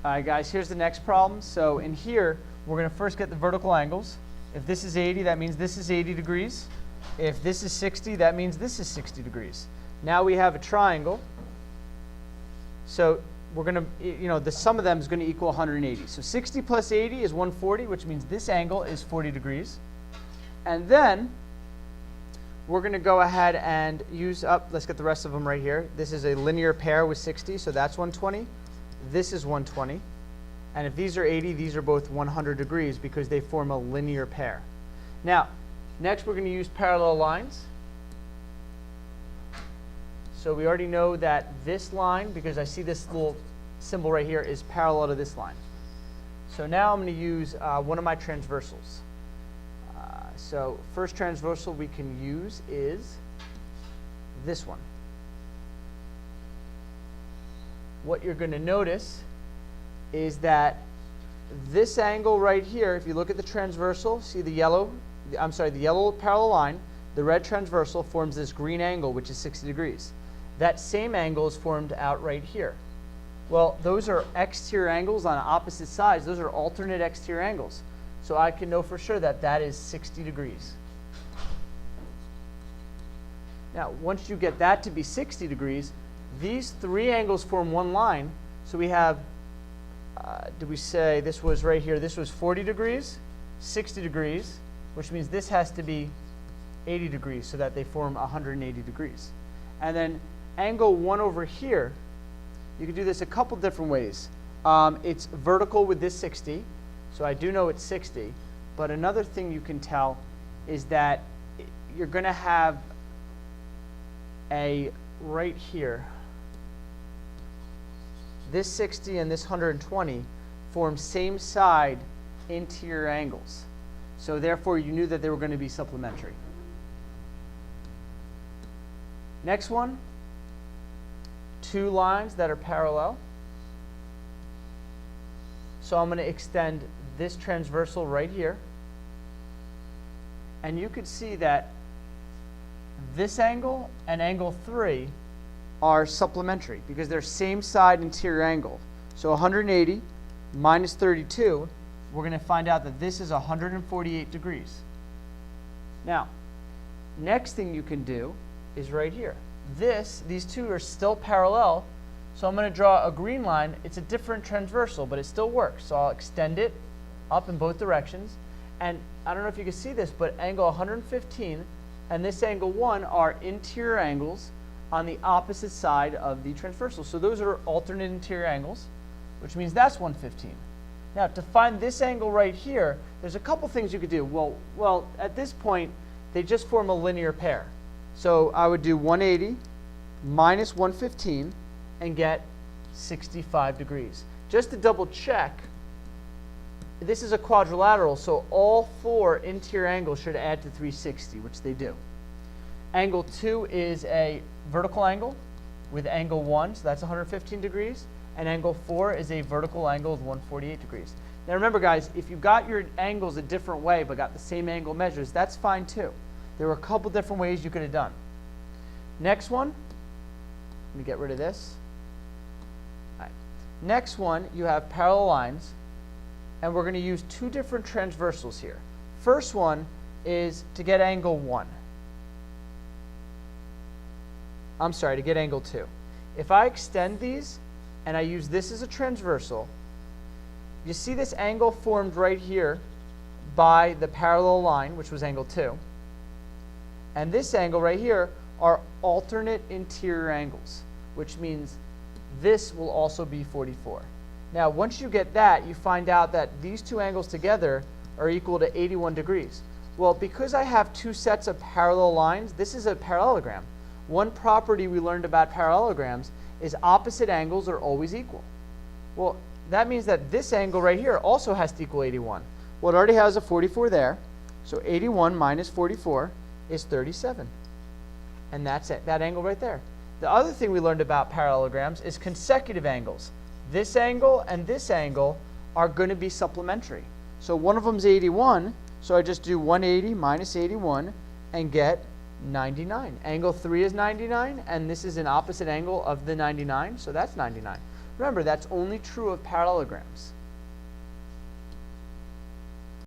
All right, guys, here's the next problem. So in here, we're going to first get the vertical angles. If this is 80, that means this is 80 degrees. If this is 60, that means this is 60 degrees. Now we have a triangle. So we're going to, the sum of them is going to equal 180. So 60 plus 80 is 140, which means this angle is 40 degrees. And then we're going to go ahead and use up, let's get the rest of them right here. This is a linear pair with 60, so that's 120. This is 120. And if these are 80, these are both 100 degrees because they form a linear pair. Now, next we're going to use parallel lines. So we already know that this line, because I see this little symbol right here, is parallel to this line. So now I'm going to use one of my transversals. So first transversal we can use is this one. What you're going to notice is that this angle right here, if you look at the transversal, see the yellow parallel line, the red transversal forms this green angle, which is 60 degrees. That same angle is formed out right here. Well, those are exterior angles on opposite sides. Those are alternate exterior angles. So I can know for sure that that is 60 degrees. Now, once you get that to be 60 degrees, these three angles form one line. So we have, did we say this was right here? This was 40 degrees, 60 degrees, which means this has to be 80 degrees so that they form 180 degrees. And then angle 1 over here, you can do this a couple different ways. It's vertical with this 60, so I do know it's 60. But another thing you can tell is that you're going to have a right here. This 60 and this 120 form same side interior angles. So therefore, you knew that they were going to be supplementary. Next one, two lines that are parallel. So I'm going to extend this transversal right here. And you could see that this angle and angle 3 are supplementary because they're same side interior angle. So 180 minus 32, we're going to find out that this is 148 degrees. Now, next thing you can do is right here. These two are still parallel, so I'm going to draw a green line. It's a different transversal, but it still works. So I'll extend it up in both directions. And I don't know if you can see this, but angle 115 and this angle 1 are interior angles on the opposite side of the transversal. So those are alternate interior angles, which means that's 115. Now, to find this angle right here, there's a couple things you could do. Well, at this point, they just form a linear pair. So I would do 180 minus 115 and get 65 degrees. Just to double check, this is a quadrilateral, so all four interior angles should add to 360, which they do. Angle 2 is a vertical angle with angle 1, so that's 115 degrees. And angle 4 is a vertical angle with 148 degrees. Now remember, guys, if you got your angles a different way but got the same angle measures, that's fine too. There were a couple different ways you could have done. Next one, let me get rid of this. All right. Next one, you have parallel lines, and we're going to use two different transversals here. First one is to get angle 1. I'm sorry, to get angle 2. If I extend these and I use this as a transversal, you see this angle formed right here by the parallel line, which was angle 2. And this angle right here are alternate interior angles, which means this will also be 44. Now, once you get that, you find out that these two angles together are equal to 81 degrees. Well, because I have two sets of parallel lines, this is a parallelogram. One property we learned about parallelograms is opposite angles are always equal. Well, that means that this angle right here also has to equal 81. Well, it already has a 44 there, so 81 minus 44 is 37. And that's it, that angle right there. The other thing we learned about parallelograms is consecutive angles. This angle and this angle are going to be supplementary. So one of them is 81, so I just do 180 minus 81 and get 99. Angle 3 is 99, and this is an opposite angle of the 99, so that's 99. Remember, that's only true of parallelograms.